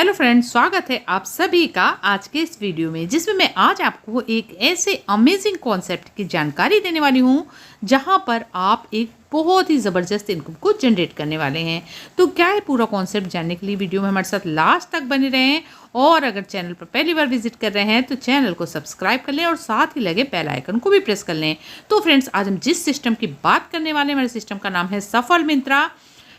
Hello friends, स्वागत है आप सभी का आज के इस वीडियो में, जिसमें मैं आज आपको एक ऐसे अमेजिंग कॉन्सेप्ट की जानकारी देने वाली हूं जहां पर आप एक बहुत ही ज़बरदस्त इनकम को जनरेट करने वाले हैं। तो क्या है पूरा कॉन्सेप्ट, जानने के लिए वीडियो में हमारे साथ लास्ट तक बने रहें। और अगर चैनल पर पहली बार विजिट कर रहे हैं तो चैनल को सब्सक्राइब कर लें और साथ ही लगे बेल आइकन को भी प्रेस कर लें। तो फ्रेंड्स, आज हम जिस सिस्टम की बात करने वाले हैं, हमारे सिस्टम का नाम है सफल Myntra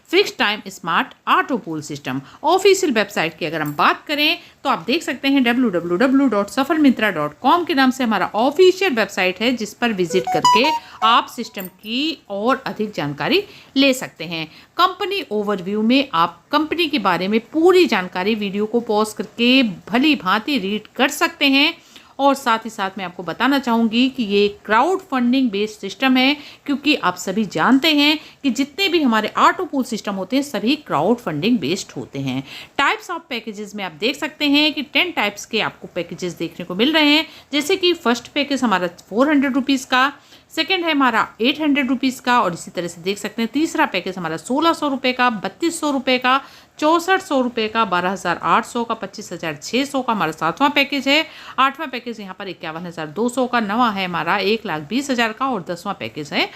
fix time smart auto pool system. Official website की अगर हम बात करें तो आप देख सकते हैं www.safalmintra.com के नाम से हमारा ऑफिशियल वेबसाइट है, जिस पर विजिट करके आप सिस्टम की और अधिक जानकारी ले सकते हैं। कंपनी ओवरव्यू में आप कंपनी के बारे में पूरी जानकारी वीडियो को पॉज करके भली भांति रीड कर सकते हैं। और साथ ही साथ मैं आपको बताना चाहूँगी कि ये क्राउड फंडिंग बेस्ड सिस्टम है, क्योंकि आप सभी जानते हैं कि जितने भी हमारे ऑटो पूल सिस्टम होते हैं सभी क्राउड फंडिंग बेस्ड होते हैं। टाइप्स ऑफ पैकेजेस में आप देख सकते हैं कि 10 टाइप्स के आपको पैकेजेस देखने को मिल रहे हैं। जैसे कि फर्स्ट पैकेज हमारा 400 रुपीज़ का, सेकेंड है हमारा 800 रुपीज़ का, और इसी तरह से देख सकते हैं तीसरा पैकेज हमारा 1600 रुपये का, 3200 रुपये का, 6400 रुपये का, 12800 का, 25600 का हमारा 7वां पैकेज है। 8वां पैकेज यहाँ पर 51200 का, 9वां है हमारा 1,20,000 का, और 10वां पैकेज है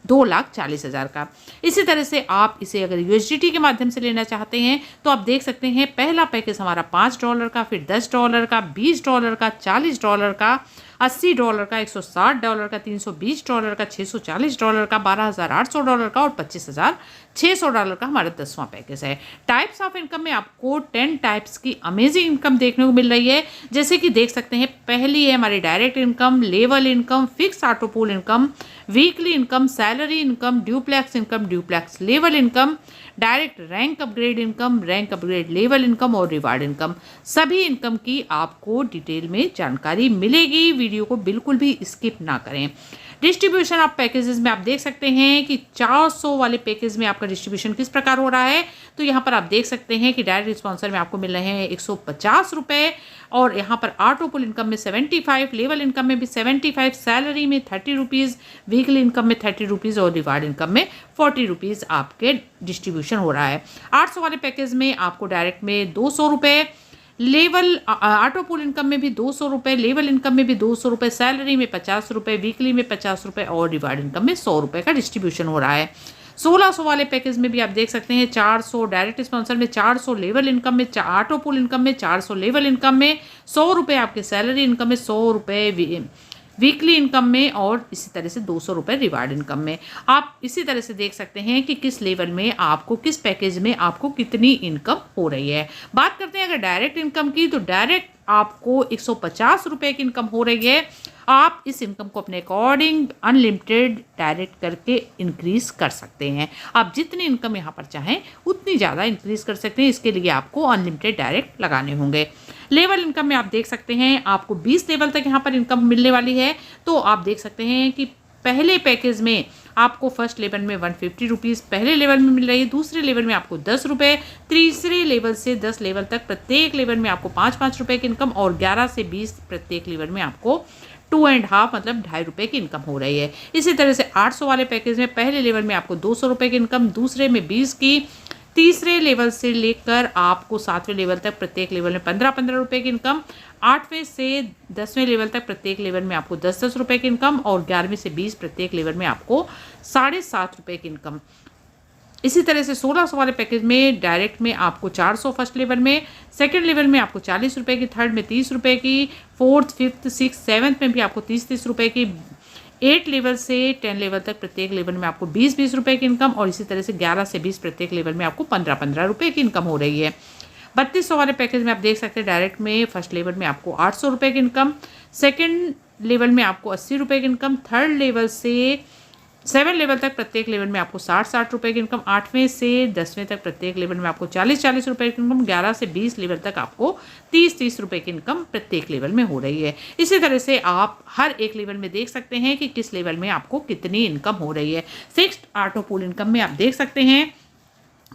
2,40,000 का। इसी तरह से आप इसे अगर USDT के माध्यम से लेना चाहते हैं तो आप देख सकते हैं पहला पैकेज हमारा $5 का, फिर $10 का, $20 का, $40 का, $80 का, $160 का, $320 का, $640 का, $12,800 का, और $25,600 का हमारा 10वां पैकेज है। टाइप्स ऑफ इनकम में आपको 10 टाइप्स की अमेजिंग इनकम देखने को मिल रही है। जैसे कि देख सकते हैं पहली है हमारी direct income, level income, fix auto pool income, weekly income, salary income, duplex income, duplex level income, direct rank upgrade income, rank upgrade level income, और रिवार्ड इनकम। सभी इनकम की आपको डिटेल में जानकारी मिलेगी, वीडियो को बिल्कुल भी स्किप ना करें। डिस्ट्रीब्यूशन ऑफ पैकेजेस में आप देख सकते हैं कि 400 वाले पैकेज में आपका डिस्ट्रीब्यूशन किस प्रकार हो रहा है। तो यहाँ पर आप देख सकते हैं कि डायरेक्ट स्पॉन्सर में आपको मिल रहे हैं 150 रुपये, और यहाँ पर ऑटो पुल इनकम में 75, लेवल इनकम में भी 75, सैलरी में 30 रुपीज़, वीकली इनकम में 30 रुपीज़, और रिवार्ड इनकम में 40 रुपीज़ आपके डिस्ट्रीब्यूशन हो रहा है। 800 वाले पैकेज में आपको डायरेक्ट में 200 रुपये, लेवल ऑटो पूल इनकम में भी 200 रुपये, लेवल इनकम में भी 200 रुपये, सैलरी में 50 रुपये, वीकली में 50 रुपये, और रिवार्ड इनकम में 100 रुपये का डिस्ट्रीब्यूशन हो रहा है। 1600 वाले पैकेज में भी आप देख सकते हैं 400 डायरेक्ट स्पॉन्सर में, 400 लेवल इनकम में, ऑटो पूल इनकम में, 400 लेवल इनकम में, 100 रुपये आपके सैलरी इनकम में, 100 रुपये वीकली इनकम में, और इसी तरह से 200 रुपये रिवार्ड इनकम में। आप इसी तरह से देख सकते हैं कि किस लेवल में आपको, किस पैकेज में आपको कितनी इनकम हो रही है। बात करते हैं अगर डायरेक्ट इनकम की, तो डायरेक्ट आपको 150 रुपये की इनकम हो रही है। आप इस इनकम को अपने अकॉर्डिंग अनलिमिटेड डायरेक्ट करके इंक्रीज कर सकते हैं। आप जितनी इनकम यहाँ पर चाहें उतनी ज़्यादा इंक्रीज कर सकते हैं। इसके लिए आपको अनलिमिटेड डायरेक्ट लगाने होंगे। लेवल इनकम में आप देख सकते हैं आपको 20 लेवल तक यहाँ पर इनकम मिलने वाली है। तो आप देख सकते हैं कि पहले पैकेज में आपको फर्स्ट लेवल में 150 रुपीज़ पहले लेवल में मिल रही है, दूसरे लेवल में आपको 10 रुपये, तीसरे लेवल से 10 लेवल तक प्रत्येक लेवल में आपको 5-5 रुपये की इनकम, और 11 से 20 प्रत्येक लेवल में आपको 2.5 मतलब 2.5 रुपये की इनकम हो रही है। इसी तरह से 800 वाले पैकेज में पहले लेवल में आपको 200 रुपये की इनकम, दूसरे में 20 की, तीसरे लेवल से लेकर आपको 7वें लेवल तक प्रत्येक लेवल में 15-15 रुपये की इनकम, 8वें से 10वें लेवल तक प्रत्येक लेवल में आपको 10-10 रुपये की इनकम, और 11वें से 20 प्रत्येक लेवल में आपको 7.5 रुपये की इनकम। इसी तरह से 1600 वाले पैकेज में डायरेक्ट में आपको 400 फर्स्ट लेवल में, सेकंड लेवल में आपको 40 रुपये की, थर्ड में 30 रुपये की, फोर्थ, फिफ्थ, सिक्स, सेवन्थ में भी आपको 30-30 रुपये की, 8 लेवल से 10 लेवल तक प्रत्येक लेवल में आपको 20-20 रुपये की इनकम, और इसी तरह से 11 से 20 प्रत्येक लेवल में आपको 15-15 रुपये की इनकम हो रही है। 3200 वाले पैकेज में आप देख सकते हैं डायरेक्ट में फर्स्ट लेवल में आपको 800 रुपये की इनकम, सेकंड लेवल में आपको 80 रुपये की इनकम, थर्ड लेवल से 7 लेवल तक प्रत्येक लेवल में आपको 60-60 रुपये की इनकम, 8वें से 10वें तक प्रत्येक लेवल में आपको 40-40 रुपये की इनकम, 11 से 20 लेवल तक आपको 30-30 रुपये की इनकम प्रत्येक लेवल में हो रही है। इसी तरह से आप हर एक लेवल में देख सकते हैं कि किस लेवल में आपको कितनी इनकम हो रही है। फिक्स्ड ऑटो पूल इनकम में आप देख सकते हैं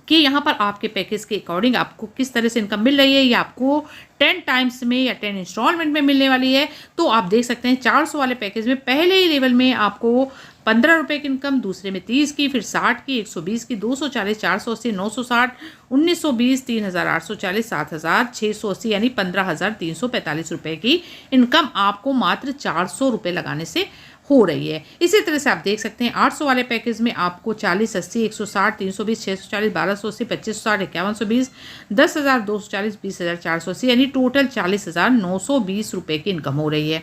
कि यहाँ पर आपके पैकेज के अकॉर्डिंग आपको किस तरह से इनकम मिल रही है। ये आपको 10 टाइम्स में या 10 इंस्टॉलमेंट में मिलने वाली है। तो आप देख सकते हैं 400 वाले पैकेज में पहले ही लेवल में आपको ₹15 की इनकम, दूसरे में 30 की, फिर 60 की, 120 की, 240, 480, 960, 1920, 3840, 7680 यानी ₹15,345 की इनकम आपको मात्र ₹400 लगाने से हो रही है। इसी तरह से आप देख सकते हैं 800 वाले पैकेज में आपको 40, 80, 160, 320, 640, 1280, 2560, 5120, 10,000, 240, 20,480 यानी टोटल ₹40,920 की इनकम हो रही है।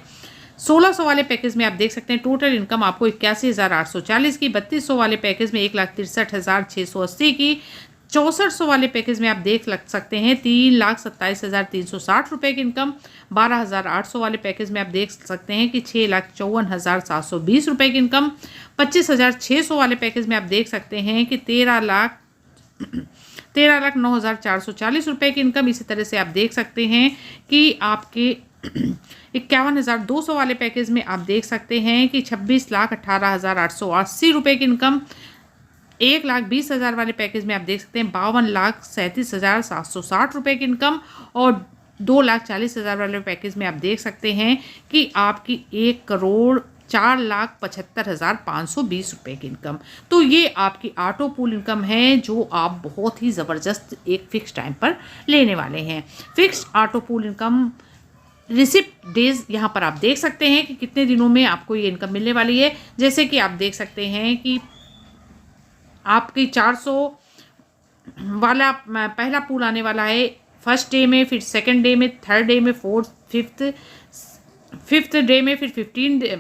1600 वाले पैकेज में आप देख सकते हैं टोटल इनकम आपको 81,840 की, 3200 वाले पैकेज में 1,63,680 की, 6400 वाले पैकेज में आप देख लग सकते हैं 3,27,360 की इनकम, 12,800 वाले पैकेज में आप देख सकते हैं कि 6,54,720 की इनकम, 25,600 वाले पैकेज में आप देख सकते हैं कि 13,09,440 की इनकम। इसी तरह से आप देख सकते हैं कि आपके 51,200 वाले पैकेज में आप देख सकते हैं कि 26,18,880 की इनकम, 1,20,000 वाले पैकेज में आप देख सकते हैं 52,37,760 की इनकम, और 2,40,000 वाले पैकेज में आप देख सकते हैं कि आपकी 1,04,75,520 की इनकम। तो ये आपकी ऑटो पूल इनकम है जो आप बहुत ही ज़बरदस्त एक फ़िक्स टाइम पर लेने वाले हैं। Fix auto pool income receipt days यहाँ पर आप देख सकते हैं कि कितने दिनों में आपको ये इनकम मिलने वाली है। जैसे कि आप देख सकते हैं कि आपकी 400 वाला पहला पूल आने वाला है फर्स्ट डे में, फिर सेकंड डे में, थर्ड डे में, फोर्थ, फिफ्थ डे में, फिर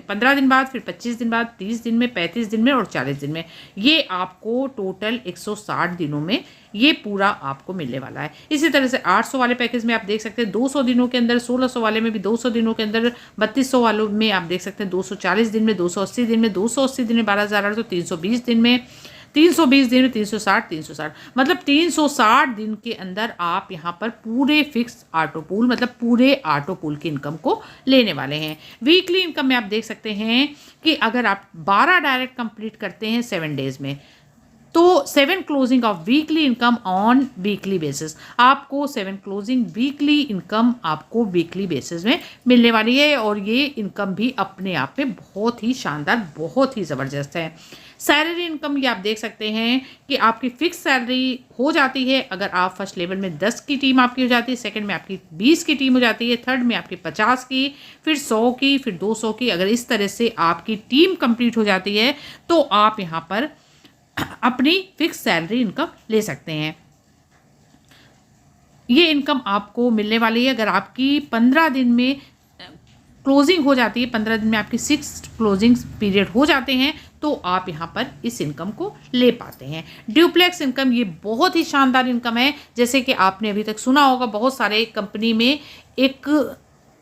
15 दिन बाद, फिर 25 दिन बाद, 30 दिन में, 35 दिन में और 40 दिन में। ये आपको टोटल 160 दिनों में ये पूरा आपको मिलने वाला है। इसी तरह से 800 वाले पैकेज में आप देख सकते हैं 200 दिनों के अंदर, 1600 वाले में भी 200 दिनों के अंदर, 3200 वालों में आप देख सकते हैं 240 दिन में, 280 दिन में, 280 दिन में 12,800, 320 दिन में, 320 दिन में, 360 मतलब 360 दिन के अंदर आप यहाँ पर पूरे फिक्स ऑटो पूल मतलब पूरे ऑटो पूल की इनकम को लेने वाले हैं। वीकली इनकम में आप देख सकते हैं कि अगर आप 12 डायरेक्ट कंप्लीट करते हैं 7 डेज में, तो 7 closing of weekly income on weekly basis, आपको 7 क्लोजिंग वीकली इनकम आपको वीकली बेसिस में मिलने वाली है। और ये इनकम भी अपने आप में बहुत ही शानदार, बहुत ही ज़बरदस्त है। सैलरी इनकम ये आप देख सकते हैं कि आपकी फिक्स सैलरी हो जाती है अगर आप फर्स्ट लेवल में 10 की टीम आपकी हो जाती है, सेकंड में आपकी 20 की टीम हो जाती है, थर्ड में आपकी 50 की, फिर 100 की, फिर 200 की। अगर इस तरह से आपकी टीम कंप्लीट हो जाती है तो आप यहाँ पर अपनी फिक्स सैलरी इनकम ले सकते हैं। ये इनकम आपको मिलने वाली है अगर आपकी 15 दिन में क्लोजिंग हो जाती है, 15 दिन में आपकी 6 क्लोजिंग पीरियड हो जाते हैं, तो आप यहाँ पर इस इनकम को ले पाते हैं। ड्यूप्लेक्स इनकम ये बहुत ही शानदार इनकम है। जैसे कि आपने अभी तक सुना होगा बहुत सारे कंपनी में एक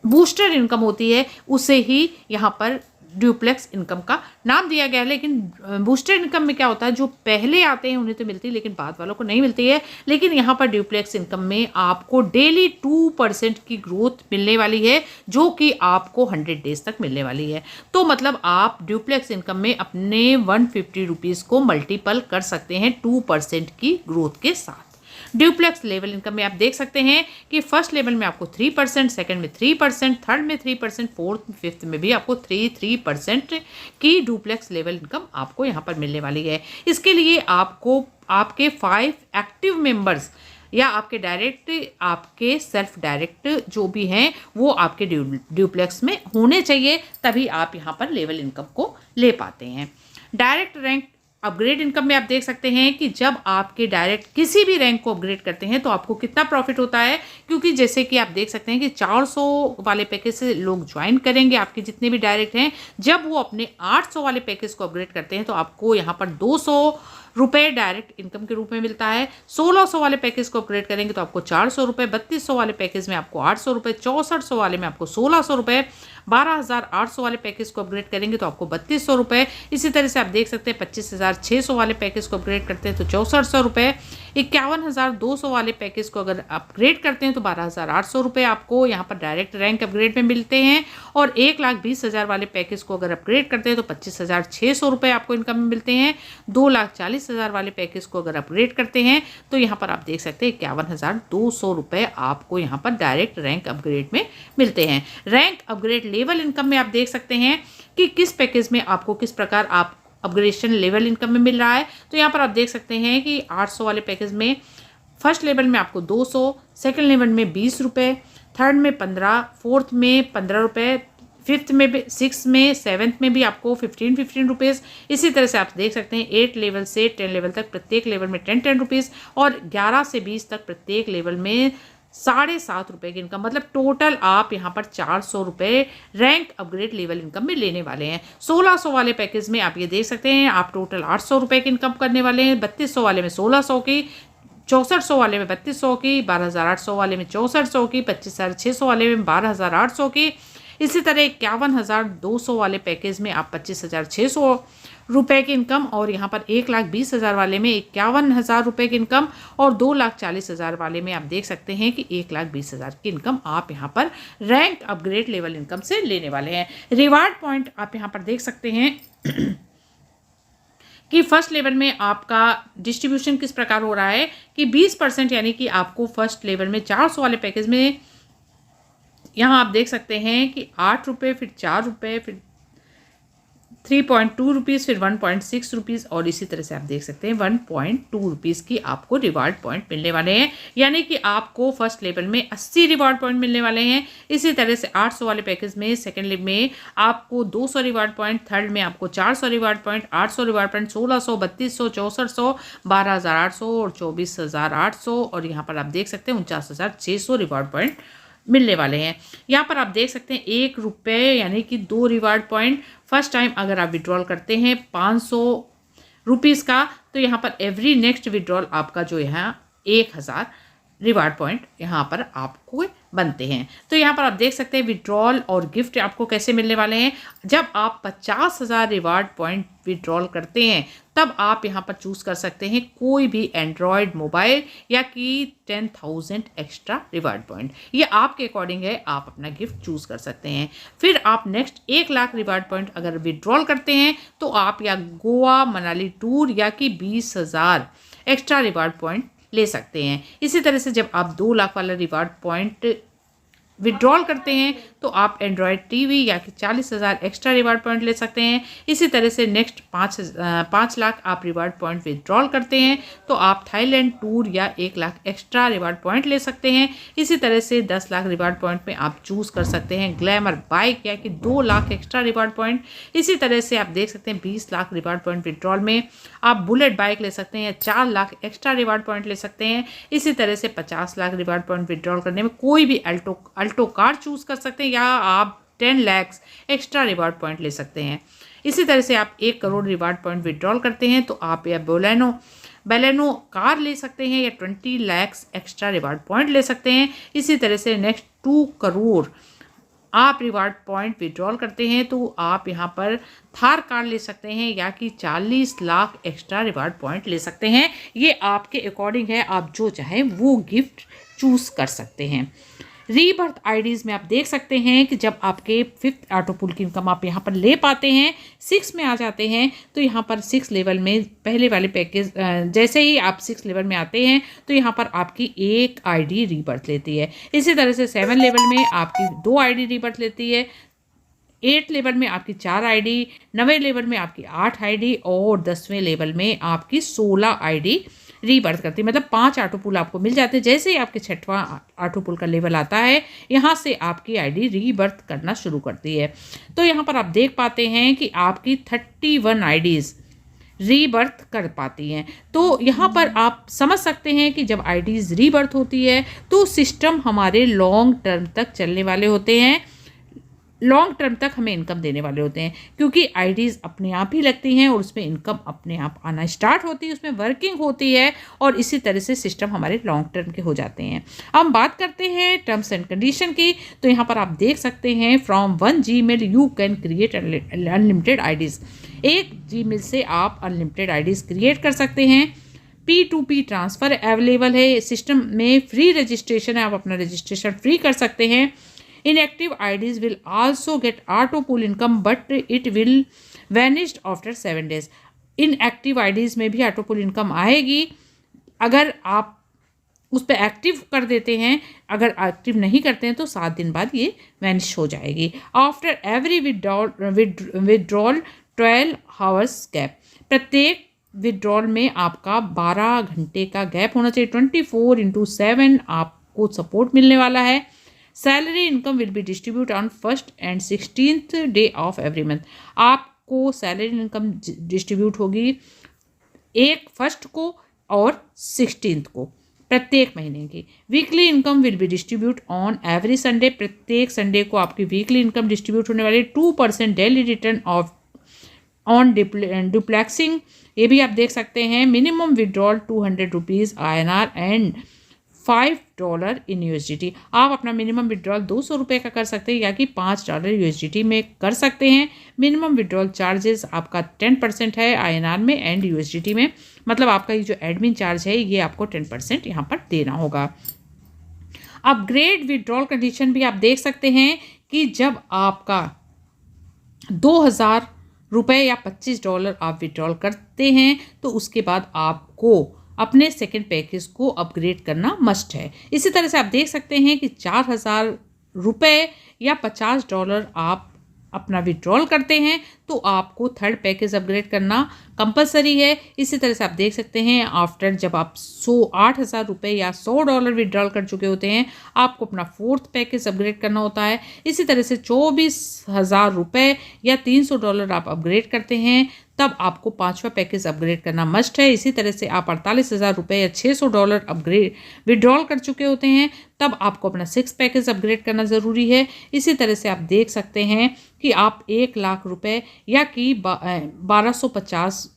बूस्टर इनकम होती है, उसे ही यहाँ पर ड्यूप्लेक्स इनकम का नाम दिया गया है। लेकिन बूस्टर इनकम में क्या होता है, जो पहले आते हैं उन्हें तो मिलती है लेकिन बाद वालों को नहीं मिलती है। लेकिन यहाँ पर ड्यूप्लेक्स इनकम में आपको डेली 2% की ग्रोथ मिलने वाली है, जो कि आपको 100 डेज तक मिलने वाली है। तो मतलब आप ड्यूप्लेक्स इनकम में अपने 150 रुपीज़ को मल्टीपल कर सकते हैं 2% की ग्रोथ के साथ। ड्यूप्लेक्स लेवल इनकम में आप देख सकते हैं कि फर्स्ट लेवल में आपको 3%, सेकंड में 3%, थर्ड में 3%, फोर्थ, फिफ्थ में भी आपको 3% की ड्यूप्लेक्स लेवल इनकम आपको यहाँ पर मिलने वाली है। इसके लिए आपको आपके 5 एक्टिव मेंबर्स या आपके डायरेक्ट, आपके सेल्फ डायरेक्ट जो भी हैं वो आपके ड्यूप्लेक्स में होने चाहिए, तभी आप यहाँ पर लेवल इनकम को ले पाते हैं। डायरेक्ट रैंक अपग्रेड इनकम में आप देख सकते हैं कि जब आपके डायरेक्ट किसी भी रैंक को अपग्रेड करते हैं तो आपको कितना प्रॉफिट होता है, क्योंकि जैसे कि आप देख सकते हैं कि 400 वाले पैकेज से लोग ज्वाइन करेंगे आपके जितने भी डायरेक्ट हैं। जब वो अपने 800 वाले पैकेज को अपग्रेड करते हैं तो आपको यहाँ पर 200 रुपये डायरेक्ट इनकम के रूप में मिलता है। 1600 वाले पैकेज को अपग्रेड करेंगे तो आपको 400 रुपये, 3200 वाले पैकेज में आपको 800 रुपये, 6400 वाले में आपको 1600 रुपये, 12,800 वाले पैकेज को अपग्रेड करेंगे तो आपको 3200 रुपये। इसी तरह से आप देख सकते हैं 25,600 वाले पैकेज को अपग्रेड करते हैं तो 6400 रुपये, 51,200 वाले पैकेज को अगर अपग्रेड करते हैं तो 12,800 रुपये आपको यहाँ पर डायरेक्ट रैंक अपग्रेड में मिलते हैं। और 1,20,000 वाले पैकेज को अगर अपग्रेड करते हैं तो 25,600 रुपये आपको इनकम में मिलते हैं। 2,40,000 वाले पैकेज को अगर अपग्रेड करते हैं तो यहाँ पर आप देख सकते हैं 51,200 रुपये आपको यहाँ पर डायरेक्ट रैंक अपग्रेड में मिलते हैं। रैंक अपग्रेड लेवल इनकम में आप देख सकते हैं कि किस पैकेज में आपको किस प्रकार आप अपग्रेडेशन लेवल इनकम में मिल रहा है। तो यहाँ पर आप देख सकते हैं कि 800 वाले पैकेज में फर्स्ट लेवल में आपको 200, सेकंड लेवल में 20 रुपये, थर्ड में 15, फोर्थ में 15 रुपये, फिफ्थ में भी, सिक्स में, सेवन्थ में भी आपको 15 रुपीज़। इसी तरह से आप देख सकते हैं 8 लेवल से 10 लेवल तक प्रत्येक लेवल में 10 रुपीज़ और 11 से 20 तक प्रत्येक लेवल में 7.5 रुपये की इनकम। मतलब टोटल आप यहाँ पर 400 रुपये रैंक अपग्रेड लेवल इनकम में लेने वाले हैं। 1600 वाले पैकेज में आप ये देख सकते हैं आप टोटल 800 रुपये की इनकम करने वाले हैं। 3200 वाले में 1600 की, 6400 वाले में 3200 की, 12800 वाले में 6400 की, 25600 वाले में 12800 की। इसी तरह 51,200 वाले पैकेज में आप 25,600 रुपये की इनकम और यहाँ पर 1,20,000 वाले में 51,000 रुपये की इनकम और 2,40,000 वाले में आप देख सकते हैं कि 1,20,000 की इनकम आप यहाँ पर रैंक अपग्रेड लेवल इनकम से लेने वाले हैं। रिवार्ड पॉइंट आप यहाँ पर देख सकते हैं कि फर्स्ट लेवल में आपका डिस्ट्रीब्यूशन किस प्रकार हो रहा है कि 20% यानी कि आपको फर्स्ट लेवल में 400 वाले पैकेज में यहाँ आप देख सकते हैं कि 8 रुपये, फिर 4 रुपये, फिर 3.2 रुपीज़, फिर 1.6 रुपीज़ और इसी तरह से आप देख सकते हैं 1.2 रुपीज़ की आपको रिवार्ड पॉइंट मिलने वाले हैं। यानी कि आपको फर्स्ट लेवल में 80 रिवार्ड पॉइंट मिलने वाले हैं। इसी तरह से 800 वाले पैकेज में सेकंड लेवल में आपको 200 रिवार्ड पॉइंट, थर्ड में आपको 400 रिवार्ड पॉइंट, 800 रिवार्ड पॉइंट, 1600, 3200, 6400, 12,800 और 24,800 और यहाँ पर आप देख सकते हैं 49,600 रिवार्ड पॉइंट मिलने वाले हैं। यहाँ पर आप देख सकते हैं 1 रुपये यानी कि 2 रिवार्ड पॉइंट फर्स्ट टाइम अगर आप विड्रॉल करते हैं 500 रुपीज़ का तो यहाँ पर एवरी नेक्स्ट विड्रॉल आपका जो यहाँ 1000 रिवार्ड पॉइंट यहाँ पर आपको बनते हैं। तो यहाँ पर आप देख सकते हैं विड्रॉल और गिफ्ट आपको कैसे मिलने वाले हैं। जब आप 50,000 रिवार्ड पॉइंट विड्रॉल करते हैं तब आप यहाँ पर चूज़ कर सकते हैं कोई भी एंड्रॉयड मोबाइल या कि 10,000 एक्स्ट्रा रिवार्ड पॉइंट। ये आपके अकॉर्डिंग है, आप अपना गिफ्ट चूज़ कर सकते हैं। फिर आप नेक्स्ट 1 लाख रिवार्ड पॉइंट अगर विड्रॉल करते हैं तो आप या गोवा मनाली टूर या कि 20,000 एक्स्ट्रा रिवार्ड पॉइंट ले सकते हैं। इसी तरह से जब आप 2 लाख वाला रिवार्ड पॉइंट विड्रॉल करते हैं तो आप एंड्रॉयड टीवी या कि 40,000 एक्स्ट्रा रिवार्ड पॉइंट ले सकते हैं। इसी तरह से नेक्स्ट 5 लाख आप रिवार्ड पॉइंट विड्रॉल करते हैं तो आप थाईलैंड टूर या 1 लाख एक्स्ट्रा रिवार्ड पॉइंट ले सकते हैं। इसी तरह से 10 लाख रिवार्ड पॉइंट में आप चूज़ कर सकते हैं ग्लैमर बाइक या कि 2 लाख एक्स्ट्रा रिवार्ड पॉइंट। इसी तरह से आप देख सकते हैं 20 लाख रिवार्ड पॉइंट विड्रॉल में आप बुलेट बाइक ले सकते हैं या 4 लाख एक्स्ट्रा रिवार्ड पॉइंट ले सकते हैं। इसी तरह से 50 लाख रिवार्ड पॉइंट विड्रॉल करने में कोई भी अल्टो कार चूज़ कर सकते हैं या आप 10 लाख एक्स्ट्रा रिवार्ड पॉइंट ले सकते हैं। इसी तरह से आप 1 करोड़ रिवार्ड पॉइंट विड्रॉल करते हैं तो आप या बेलेनो कार ले सकते हैं या 20 लाख एक्स्ट्रा रिवार्ड पॉइंट ले सकते हैं। इसी तरह से नेक्स्ट 2 करोड़ आप रिवार्ड पॉइंट विड्रॉल करते हैं तो आप यहाँ पर थार कार ले सकते हैं या कि 40 लाख एक्स्ट्रा रिवार्ड पॉइंट ले सकते हैं। ये आपके अकॉर्डिंग है, आप जो चाहें वो गिफ्ट चूज़ कर सकते हैं। रीबर्थ आईडीज़ में आप देख सकते हैं कि जब आपके 5th ऑटो पुल की इनकम आप यहाँ पर ले पाते हैं, 6 में आ जाते हैं तो यहाँ पर 6 लेवल में पहले वाले पैकेज जैसे ही आप 6 लेवल में आते हैं तो यहाँ पर आपकी 1 आईडी रीबर्थ लेती है। इसी तरह से 7 लेवल में आपकी 2 आईडी रीबर्थ लेती है, 8 लेवल में आपकी 4 आईडी, 9वें लेवल में आपकी 8 आईडी और 10वें लेवल में आपकी 16 आईडी रीबर्थ करती है। मतलब 5 ऑटो पुल आपको मिल जाते हैं। जैसे ही आपके 6वां ऑटो पुल का लेवल आता है यहाँ से आपकी आईडी रीबर्थ करना शुरू करती है। तो यहाँ पर आप देख पाते हैं कि आपकी 31 आईडीज़ रीबर्थ कर पाती हैं। तो यहाँ पर आप समझ सकते हैं कि जब आईडीज़ रीबर्थ होती है तो सिस्टम हमारे लॉन्ग टर्म तक चलने वाले होते हैं, लॉन्ग टर्म तक हमें इनकम देने वाले होते हैं क्योंकि आईडीज़ अपने आप ही लगती हैं और उसमें इनकम अपने आप आना स्टार्ट होती है, उसमें वर्किंग होती है और इसी तरह से सिस्टम हमारे लॉन्ग टर्म के हो जाते हैं। हम बात करते हैं टर्म्स एंड कंडीशन की। तो यहाँ पर आप देख सकते हैं from 1 Gmail you can create unlimited IDs. 1 Gmail से आप अनलिमिटेड आईडीज़ क्रिएट कर सकते हैं। P2P ट्रांसफ़र अवेलेबल है सिस्टम में, फ्री रजिस्ट्रेशन है, आप अपना रजिस्ट्रेशन फ्री कर सकते हैं। Inactive IDs will also get auto pull income but it will vanish after 7 days। Inactive IDs में भी ऑटो पुल इनकम आएगी अगर आप उस पर एक्टिव कर देते हैं, अगर एक्टिव नहीं करते हैं तो 7 दिन बाद ये वैनिश हो जाएगी। After every withdrawal 12 hours gap, प्रत्येक विड्रॉल में आपका 12 घंटे का गैप होना चाहिए। 24/7 आपको सपोर्ट मिलने वाला है। Salary income will be distribute on 1st and 16th day of every month, आपको सैलरी इनकम डिस्ट्रीब्यूट होगी एक 1st को और 16th को प्रत्येक महीने की। Weekly income will be distribute on every Sunday, प्रत्येक संडे को आपकी वीकली इनकम डिस्ट्रीब्यूट होने वाली। 2% डेली रिटर्न ऑफ ऑन डुप्लेक्सिंग, ये भी आप देख सकते हैं। Minimum withdrawal 200 rupees INR and $5 in USDT, आप अपना मिनिमम विड्रॉल 200 रुपये का कर सकते हैं या कि $5 USDT में कर सकते हैं। मिनिमम विड्रॉल चार्जेस आपका 10% है INR में एंड USDT में, मतलब आपका ये जो एडमिन चार्ज है ये आपको 10% यहाँ पर देना होगा। अपग्रेड विड्रॉल कंडीशन भी आप देख सकते हैं कि जब आपका 2000 रुपये या $25 आप विड्रॉल करते हैं तो उसके बाद आपको अपने सेकंड पैकेज को अपग्रेड करना मस्ट है। इसी तरह से आप देख सकते हैं कि 4000 रुपये या $50 आप अपना विड्रॉल करते हैं तो आपको थर्ड पैकेज अपग्रेड करना कंपलसरी है। इसी तरह से आप देख सकते हैं आफ्टर जब आप 8000 रुपये या $100 विड्रॉल कर चुके होते हैं आपको अपना फोर्थ पैकेज अपग्रेड करना होता है। इसी तरह से 24000 रुपये या $300 आप अपग्रेड करते हैं तब आपको 5वां पैकेज अपग्रेड करना मस्ट है। इसी तरह से आप 48000 रुपये या $600 अपग्रेड विड्रॉल कर चुके होते हैं तब आपको अपना 6th पैकेज अपग्रेड करना ज़रूरी है। इसी तरह से आप देख सकते हैं कि आप 1 लाख रुपये या कि $1250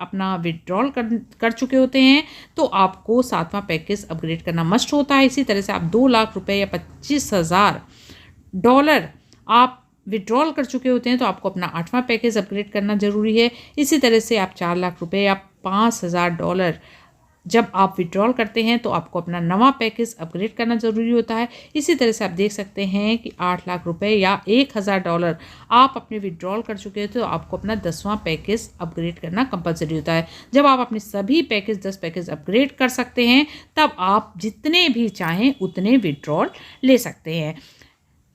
अपना विड्रॉल कर चुके होते हैं तो आपको 7वां पैकेज अपग्रेड करना मस्ट होता है। इसी तरह से आप 2 लाख रुपये या $25,000 आप विड्रॉल कर चुके होते हैं तो आपको अपना 8वां पैकेज अपग्रेड करना ज़रूरी है। इसी तरह से आप 4 लाख रुपये या $5000 जब आप विड्रॉल करते हैं तो आपको अपना 9वां पैकेज अपग्रेड करना ज़रूरी होता है। इसी तरह से आप देख सकते हैं कि 8 लाख रुपये या $1000 आप अपने विड्रॉल कर चुके हैं तो आपको अपना 10वां पैकेज अपग्रेड करना कंपलसरी होता है। जब आप अपने सभी पैकेज 10 पैकेज अपग्रेड कर सकते हैं तब आप जितने भी चाहें उतने विड्रॉल ले सकते हैं।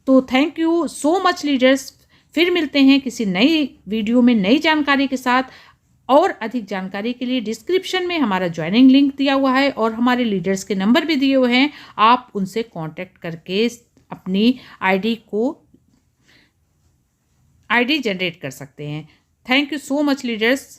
तो thank you so much leaders, फिर मिलते हैं किसी नई वीडियो में नई जानकारी के साथ। और अधिक जानकारी के लिए डिस्क्रिप्शन में हमारा ज्वाइनिंग लिंक दिया हुआ है और हमारे लीडर्स के नंबर भी दिए हुए हैं, आप उनसे कांटेक्ट करके अपनी आईडी जनरेट कर सकते हैं। Thank you so much leaders.